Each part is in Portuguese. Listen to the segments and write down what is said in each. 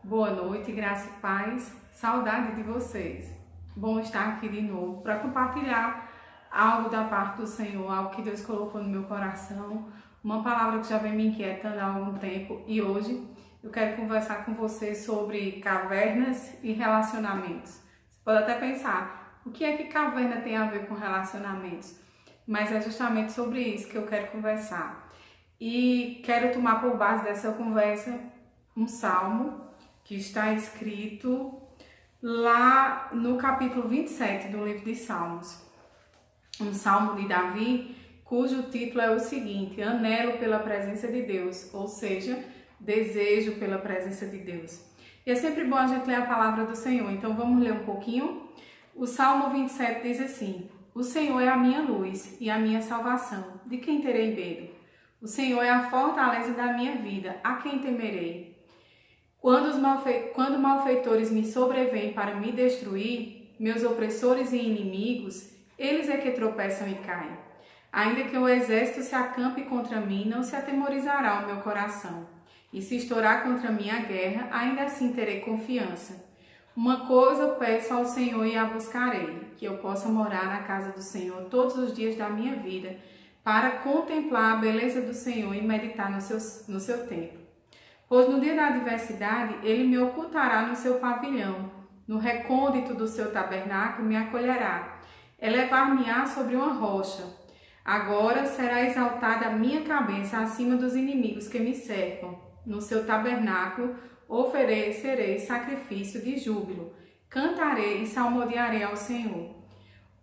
Boa noite, graça e paz, saudade de vocês. Bom estar aqui de novo para compartilhar algo da parte do Senhor, algo que Deus colocou no meu coração, uma palavra que já vem me inquietando há algum tempo e hoje eu quero conversar com vocês sobre cavernas e relacionamentos. Você pode até pensar, o que é que caverna tem a ver com relacionamentos? Mas é justamente sobre isso que eu quero conversar. E quero tomar por base dessa conversa um salmo que está escrito lá no capítulo 27 do livro de Salmos. Um salmo de Davi, cujo título é o seguinte: Anelo pela presença de Deus, ou seja, desejo pela presença de Deus. E é sempre bom a gente ler a palavra do Senhor, então vamos ler um pouquinho? O Salmo 27 diz assim: O Senhor é a minha luz e a minha salvação, de quem terei medo? O Senhor é a fortaleza da minha vida, a quem temerei? Quando malfeitores me sobrevêm para me destruir, meus opressores e inimigos, eles é que tropeçam e caem. Ainda que o exército se acampe contra mim, não se atemorizará o meu coração. E se estourar contra mim a guerra, ainda assim terei confiança. Uma coisa peço ao Senhor e a buscarei, que eu possa morar na casa do Senhor todos os dias da minha vida, para contemplar a beleza do Senhor e meditar no seu templo. Pois no dia da adversidade, ele me ocultará no seu pavilhão, no recôndito do seu tabernáculo me acolherá, elevar-me-á sobre uma rocha. Agora será exaltada a minha cabeça acima dos inimigos que me cercam. No seu tabernáculo oferecerei sacrifício de júbilo, cantarei e salmodiarei ao Senhor.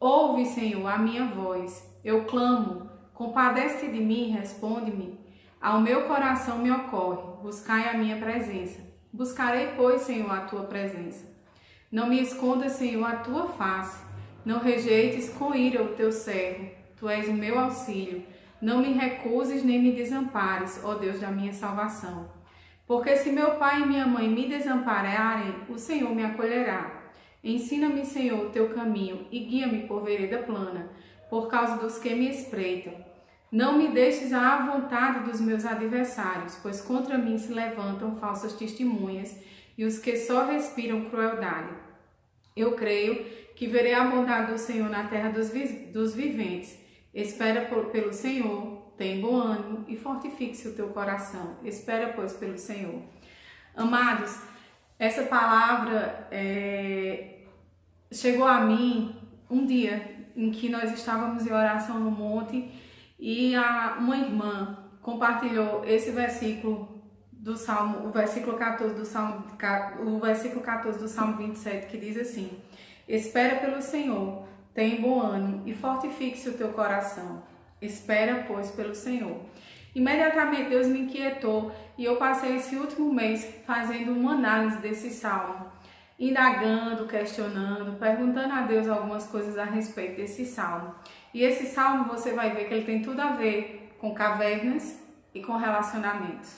Ouve, Senhor, a minha voz, eu clamo, compadece-te de mim, responde-me. Ao meu coração me ocorre, buscai a minha presença. Buscarei, pois, Senhor, a tua presença. Não me escondas, Senhor, a tua face. Não rejeites com ira o teu servo. Tu és o meu auxílio. Não me recuses nem me desampares, ó Deus da minha salvação. Porque se meu pai e minha mãe me desampararem, o Senhor me acolherá. Ensina-me, Senhor, o teu caminho e guia-me por vereda plana, por causa dos que me espreitam. Não me deixes à vontade dos meus adversários, pois contra mim se levantam falsas testemunhas e os que só respiram crueldade. Eu creio que verei a bondade do Senhor na terra dos viventes. Espera pelo Senhor, tem bom ânimo e fortifique-se o teu coração. Espera, pois, pelo Senhor. Amados, essa palavra chegou a mim um dia em que nós estávamos em oração no monte e uma irmã compartilhou esse versículo do Salmo, o versículo 14 do Salmo 27, que diz assim: Espera pelo Senhor, tem bom ânimo e fortifique-se o teu coração. Espera, pois, pelo Senhor. Imediatamente Deus me inquietou e eu passei esse último mês fazendo uma análise desse salmo, indagando, questionando, perguntando a Deus algumas coisas a respeito desse salmo. E esse salmo você vai ver que ele tem tudo a ver com cavernas e com relacionamentos.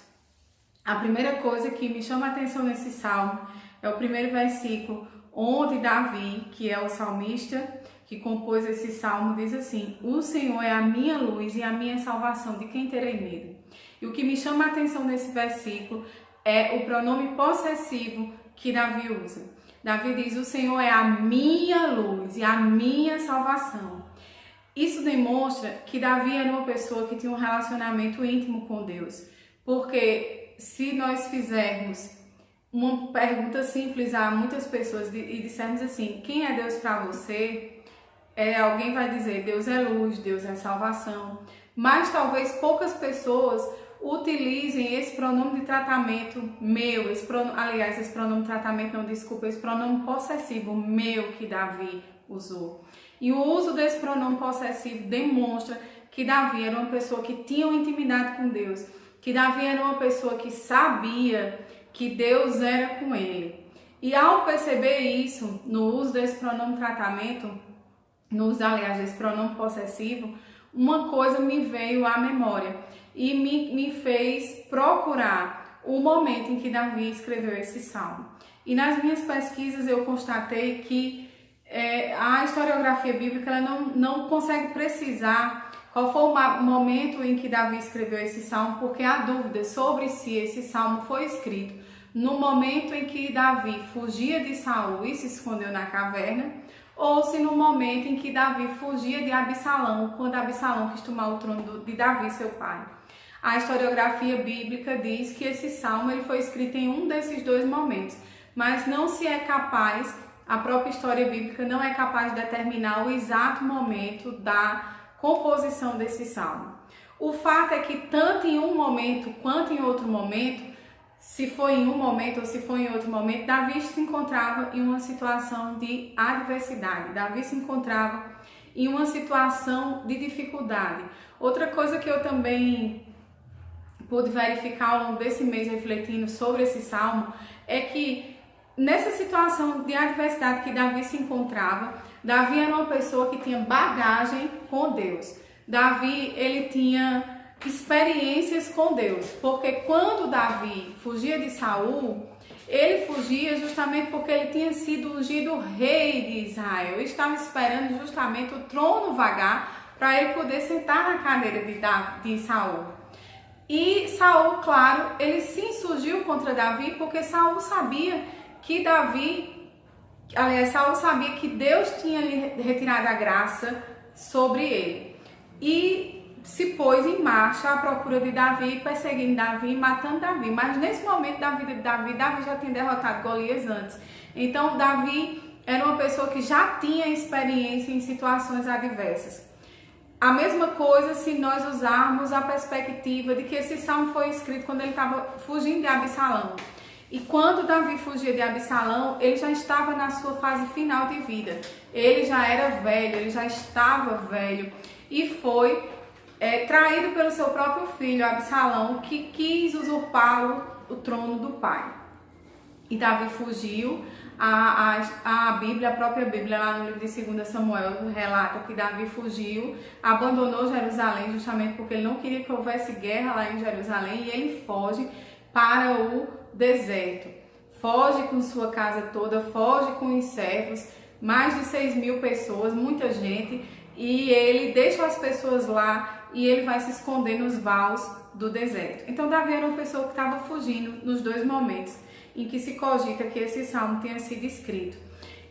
A primeira coisa que me chama a atenção nesse salmo é o primeiro versículo, onde Davi, que é o salmista que compôs esse salmo, diz assim: O Senhor é a minha luz e a minha salvação, de quem terei medo? E o que me chama a atenção nesse versículo é o pronome possessivo que Davi usa. Davi diz: O Senhor é a minha luz e a minha salvação. Isso demonstra que Davi era uma pessoa que tinha um relacionamento íntimo com Deus. Porque se nós fizermos uma pergunta simples a muitas pessoas e dissermos assim: quem é Deus para você? Alguém vai dizer: Deus é luz, Deus é salvação. Mas talvez poucas pessoas utilizem esse pronome de tratamento meu, esse pronome de tratamento não, desculpa, esse pronome possessivo meu que Davi usou. E o uso desse pronome possessivo demonstra que Davi era uma pessoa que tinha uma intimidade com Deus, que Davi era uma pessoa que sabia que Deus era com ele. E ao perceber isso, no uso desse pronome de tratamento, no uso, desse pronome possessivo, uma coisa me veio à memória e me fez procurar o momento em que Davi escreveu esse salmo. E nas minhas pesquisas eu constatei que a historiografia bíblica ela não consegue precisar qual foi o momento em que Davi escreveu esse salmo, porque há dúvidas sobre se esse salmo foi escrito no momento em que Davi fugia de Saul e se escondeu na caverna, ou se no momento em que Davi fugia de Absalão, quando Absalão quis tomar o trono de Davi, seu pai. A historiografia bíblica diz que esse salmo ele foi escrito em um desses dois momentos, mas não se é capaz, a própria história bíblica não é capaz de determinar o exato momento da composição desse salmo. O fato é que tanto em um momento quanto em outro momento, se foi em um momento ou se foi em outro momento, Davi se encontrava em uma situação de adversidade. Davi se encontrava em uma situação de dificuldade. Outra coisa que eu também pude verificar ao longo desse mês refletindo sobre esse salmo é que nessa situação de adversidade que Davi se encontrava, Davi era uma pessoa que tinha bagagem com Deus. Davi, ele tinha experiências com Deus, porque quando Davi fugia de Saul, ele fugia justamente porque ele tinha sido ungido rei de Israel. Ele estava esperando justamente o trono vagar para ele poder sentar na cadeira de Saul. E Saul, claro, ele se insurgiu contra Davi porque Saul sabia que Saul sabia que Deus tinha lhe retirado a graça sobre ele. E se pôs em marcha à procura de Davi, perseguindo Davi e matando Davi. Mas nesse momento da vida de Davi já tinha derrotado Golias antes. Então Davi era uma pessoa que já tinha experiência em situações adversas. A mesma coisa se nós usarmos a perspectiva de que esse salmo foi escrito quando ele estava fugindo de Absalão. E quando Davi fugia de Absalão, ele já estava na sua fase final de vida. Ele já era velho, ele já estava velho e foi traído pelo seu próprio filho, Absalão, que quis usurpar o trono do pai. E Davi fugiu. A Bíblia, a própria Bíblia, lá no livro de 2 Samuel, relata que Davi fugiu, abandonou Jerusalém justamente porque ele não queria que houvesse guerra lá em Jerusalém, e ele foge para o deserto. Foge com sua casa toda, foge com os servos, mais de 6.000 pessoas, muita gente, e ele deixa as pessoas lá e ele vai se esconder nos vales do deserto. Então Davi era uma pessoa que estava fugindo nos dois momentos em que se cogita que esse salmo tenha sido escrito.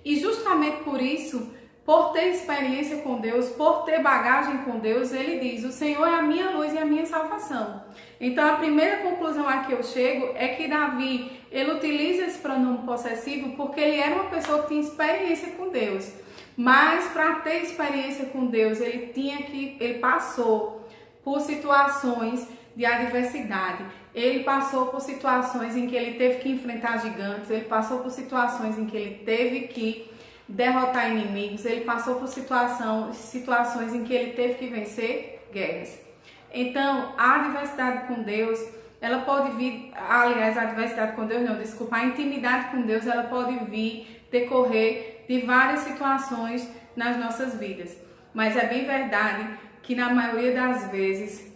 E justamente por isso, por ter experiência com Deus, por ter bagagem com Deus, ele diz: o Senhor é a minha luz e a minha salvação. Então a primeira conclusão a que eu chego é que Davi, ele utiliza esse pronome possessivo porque ele era uma pessoa que tinha experiência com Deus. Mas para ter experiência com Deus, ele passou por situações de adversidade. Ele passou por situações em que ele teve que enfrentar gigantes, ele passou por situações em que ele teve que derrotar inimigos, ele passou por situações em que ele teve que vencer guerras. Então, a adversidade com Deus, ela pode vir, aliás, a adversidade com Deus não, desculpa, a intimidade com Deus, ela pode vir decorrer de várias situações nas nossas vidas. Mas é bem verdade que na maioria das vezes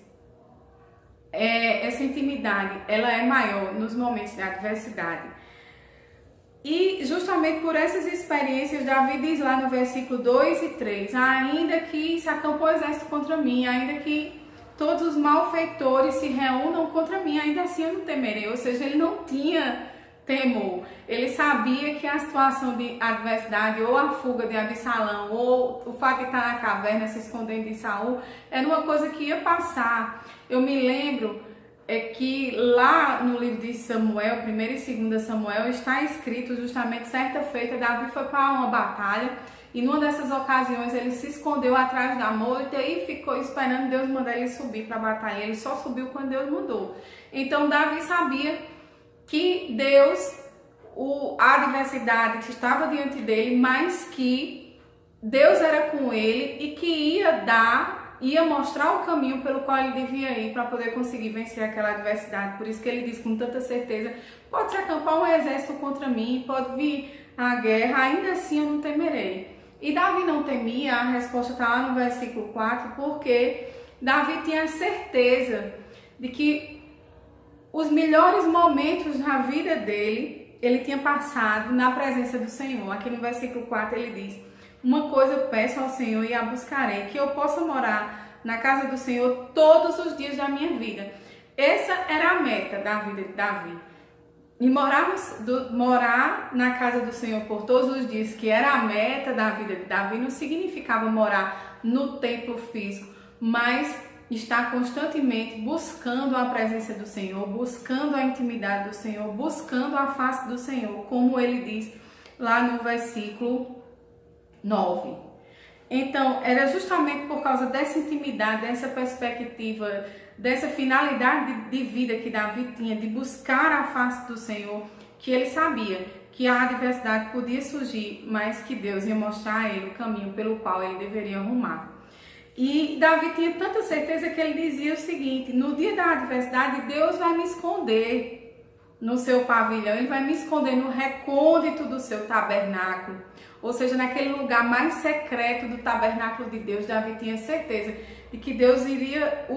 essa intimidade ela é maior nos momentos de adversidade. E justamente por essas experiências, Davi diz lá no versículo 2 e 3, ainda que se acampou o exército contra mim, ainda que todos os malfeitores se reúnam contra mim, ainda assim eu não temerei. Ou seja, ele não tinha temor. Ele sabia que a situação de adversidade, ou a fuga de Absalão, ou o fato de estar na caverna se escondendo de Saul, era uma coisa que ia passar. Eu me lembro que lá no livro de Samuel, 1 e 2 Samuel, está escrito justamente certa feita, Davi foi para uma batalha e numa dessas ocasiões ele se escondeu atrás da moita e ficou esperando Deus mandar ele subir para a batalha. Ele só subiu quando Deus mandou. Então Davi sabia que Deus, a adversidade que estava diante dele, mas que Deus era com ele e que ia mostrar o caminho pelo qual ele devia ir para poder conseguir vencer aquela adversidade. Por isso que ele diz com tanta certeza: pode se acampar um exército contra mim, pode vir a guerra, ainda assim eu não temerei. E Davi não temia, a resposta está lá no versículo 4, porque Davi tinha certeza de que os melhores momentos na vida dele, ele tinha passado na presença do Senhor. Aqui no versículo 4 ele diz: uma coisa eu peço ao Senhor e a buscarei, que eu possa morar na casa do Senhor todos os dias da minha vida. Essa era a meta da vida de Davi. morar na casa do Senhor por todos os dias, que era a meta da vida de Davi, não significava morar no templo físico, mas estar constantemente buscando a presença do Senhor, buscando a intimidade do Senhor, buscando a face do Senhor, como ele diz lá no versículo 9. Então, era justamente por causa dessa intimidade, dessa perspectiva, dessa finalidade de vida que Davi tinha, de buscar a face do Senhor, que ele sabia que a adversidade podia surgir, mas que Deus ia mostrar a ele o caminho pelo qual ele deveria arrumar. E Davi tinha tanta certeza que ele dizia o seguinte: no dia da adversidade, Deus vai me esconder no seu pavilhão, ele vai me esconder no recôndito do seu tabernáculo, ou seja, naquele lugar mais secreto do tabernáculo de Deus. Davi tinha certeza de que Deus iria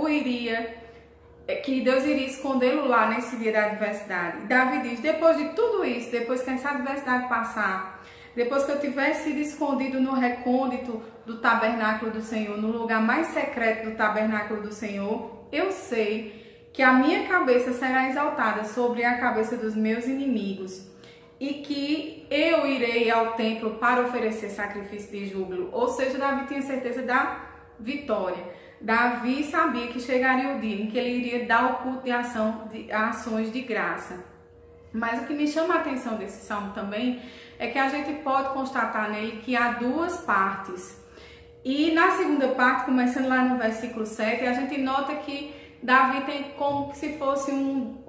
escondê-lo lá nesse dia da adversidade. Davi diz: depois de tudo isso, depois que essa adversidade passar, depois que eu tiver sido escondido no recôndito do tabernáculo do Senhor, no lugar mais secreto do tabernáculo do Senhor, eu sei que a minha cabeça será exaltada sobre a cabeça dos meus inimigos e que eu irei ao templo para oferecer sacrifício de júbilo. Ou seja, Davi tinha certeza da vitória. Davi sabia que chegaria o dia em que ele iria dar o culto de ações de graça. Mas o que me chama a atenção desse salmo também é que a gente pode constatar nele que há duas partes. E na segunda parte, começando lá no versículo 7, a gente nota que Davi tem como se fosse um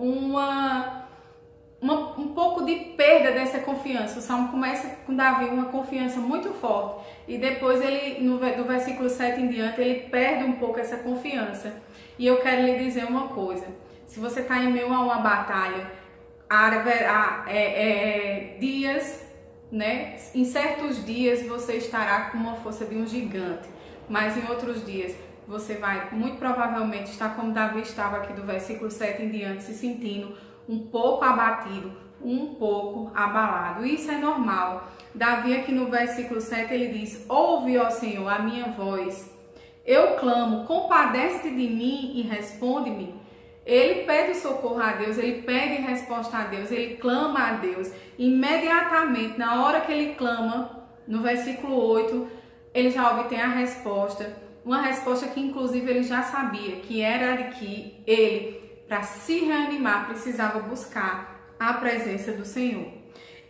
pouco de perda dessa confiança. O salmo começa com Davi uma confiança muito forte e depois ele, do versículo 7 em diante, ele perde um pouco essa confiança. E eu quero lhe dizer uma coisa: se você está em meio a uma batalha, dias, né? Em certos dias você estará com uma força de um gigante, mas em outros dias você vai muito provavelmente estar como Davi estava aqui do versículo 7 em diante, se sentindo um pouco abatido, um pouco abalado. Isso é normal. Davi aqui no versículo 7 ele diz: ouve, ó Senhor, a minha voz, eu clamo, compadece-te de mim e responde-me. Ele pede socorro a Deus, ele pede resposta a Deus, ele clama a Deus. Imediatamente, na hora que ele clama, no versículo 8, ele já obtém a resposta. Uma resposta que inclusive ele já sabia, que era de que ele, para se reanimar, precisava buscar a presença do Senhor.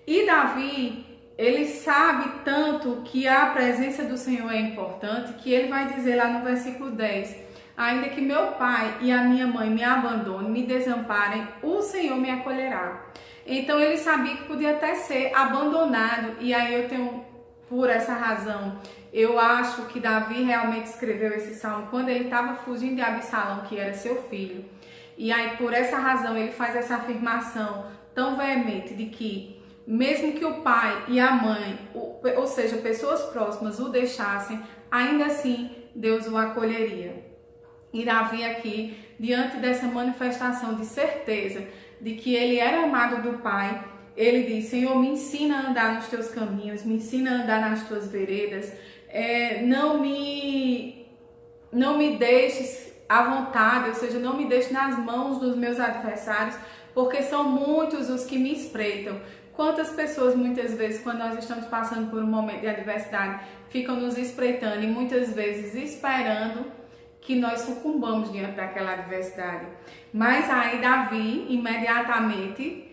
E Davi, ele sabe tanto que a presença do Senhor é importante, que ele vai dizer lá no versículo 10: ainda que meu pai e a minha mãe me abandonem, me desamparem, o Senhor me acolherá. Então ele sabia que podia até ser abandonado, e aí por essa razão, eu acho que Davi realmente escreveu esse salmo quando ele estava fugindo de Absalão, que era seu filho. E aí por essa razão ele faz essa afirmação tão veemente de que mesmo que o pai e a mãe, ou seja, pessoas próximas, o deixassem, ainda assim Deus o acolheria. E Davi aqui, diante dessa manifestação de certeza de que ele era amado do Pai, ele diz: Senhor, me ensina a andar nos teus caminhos, me ensina a andar nas tuas veredas, não me deixes à vontade, ou seja, não me deixe nas mãos dos meus adversários, porque são muitos os que me espreitam. Quantas pessoas, muitas vezes, quando nós estamos passando por um momento de adversidade, ficam nos espreitando e muitas vezes esperando que nós sucumbamos diante daquela adversidade. Mas aí Davi, imediatamente,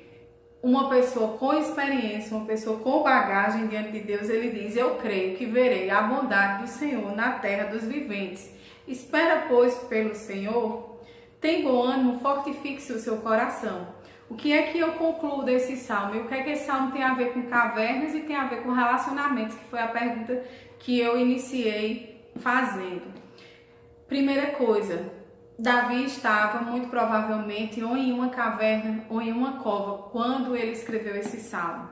uma pessoa com experiência, uma pessoa com bagagem diante de Deus, ele diz: eu creio que verei a bondade do Senhor na terra dos viventes. Espera, pois, pelo Senhor, tem bom ânimo, fortifique-se o seu coração. O que é que eu concluo desse salmo? E o que é que esse salmo tem a ver com cavernas e tem a ver com relacionamentos, que foi a pergunta que eu iniciei fazendo. Primeira coisa, Davi estava muito provavelmente ou em uma caverna ou em uma cova quando ele escreveu esse salmo.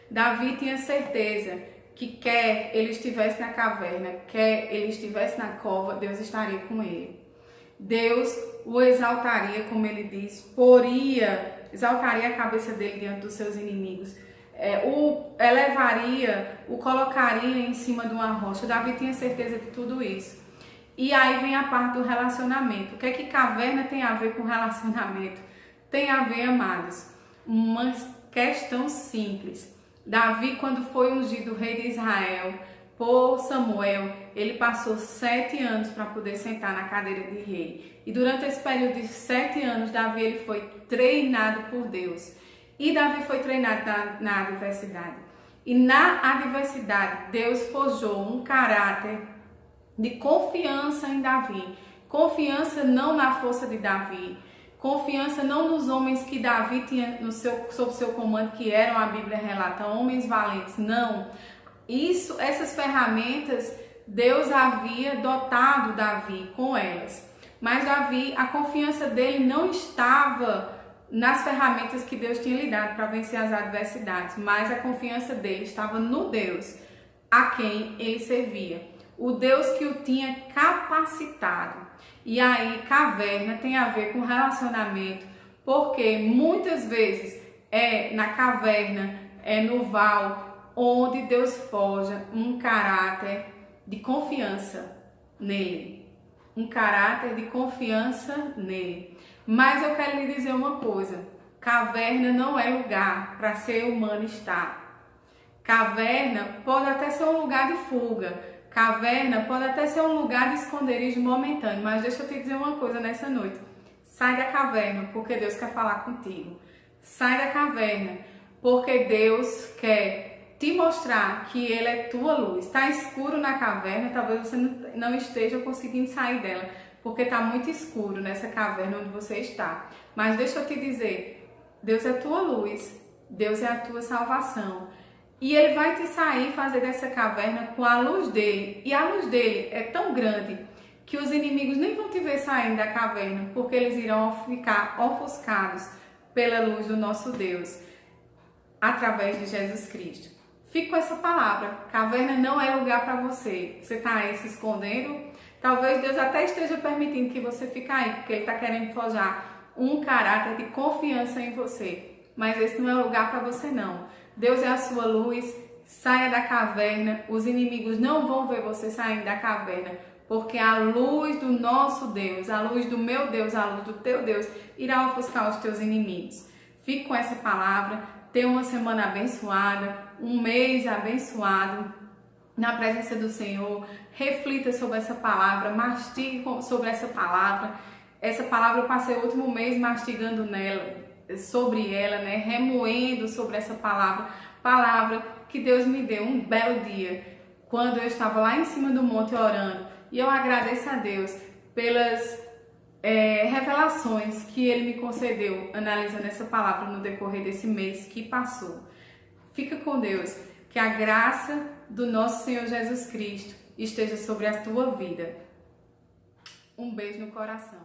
Davi tinha certeza que quer ele estivesse na caverna, quer ele estivesse na cova, Deus estaria com ele. Deus o exaltaria, como ele diz, exaltaria a cabeça dele diante dos seus inimigos. O elevaria, o colocaria em cima de uma rocha. Davi tinha certeza de tudo isso. E aí vem a parte do relacionamento. O que é que caverna tem a ver com relacionamento? Tem a ver, amados. uma questão simples. Davi, quando foi ungido rei de Israel por Samuel, ele passou 7 anos para poder sentar na cadeira de rei. E durante esse período de 7 anos, Davi ele foi treinado por Deus. E Davi foi treinado na adversidade. E na adversidade, Deus forjou um caráter de confiança em Davi. Confiança não na força de Davi. Confiança não nos homens que Davi tinha sob seu comando, que eram, a Bíblia relata, homens valentes. Não. Essas ferramentas, Deus havia dotado Davi com elas. Mas Davi, a confiança dele não estava nas ferramentas que Deus tinha lhe dado para vencer as adversidades, mas a confiança dele estava no Deus a quem ele servia. O Deus que o tinha capacitado. E aí, caverna tem a ver com relacionamento, porque muitas vezes é na caverna, é no val, onde Deus forja um caráter de confiança nele. Um caráter de confiança nele. Mas eu quero lhe dizer uma coisa: caverna não é lugar para ser humano estar. Caverna pode até ser um lugar de fuga. Caverna pode até ser um lugar de esconderijo momentâneo. Mas deixa eu te dizer uma coisa nessa noite. Sai da caverna, porque Deus quer falar contigo. Sai da caverna, porque Deus quer te mostrar que Ele é tua luz. Está escuro na caverna, talvez você não esteja conseguindo sair dela, porque está muito escuro nessa caverna onde você está. Mas deixa eu te dizer, Deus é tua luz, Deus é a tua salvação. E Ele vai te sair, fazer dessa caverna com a luz dele. E a luz dele é tão grande que os inimigos nem vão te ver saindo da caverna, porque eles irão ficar ofuscados pela luz do nosso Deus, através de Jesus Cristo. Fique com essa palavra. Caverna não é lugar para você. Você está aí se escondendo. Talvez Deus até esteja permitindo que você fique aí, porque Ele está querendo forjar um caráter de confiança em você. Mas esse não é lugar para você não. Deus é a sua luz. Saia da caverna. Os inimigos não vão ver você saindo da caverna, porque a luz do nosso Deus, a luz do meu Deus, a luz do teu Deus, irá ofuscar os teus inimigos. Fique com essa palavra. Tenha uma semana abençoada, um mês abençoado na presença do Senhor. Reflita sobre essa palavra, mastigue sobre essa palavra. Essa palavra eu passei o último mês mastigando sobre ela, remoendo sobre essa palavra que Deus me deu um belo dia, quando eu estava lá em cima do monte orando. E eu agradeço a Deus pelas revelações que Ele me concedeu analisando essa palavra no decorrer desse mês que passou. Fica com Deus, que a graça do nosso Senhor Jesus Cristo esteja sobre a tua vida. Um beijo no coração.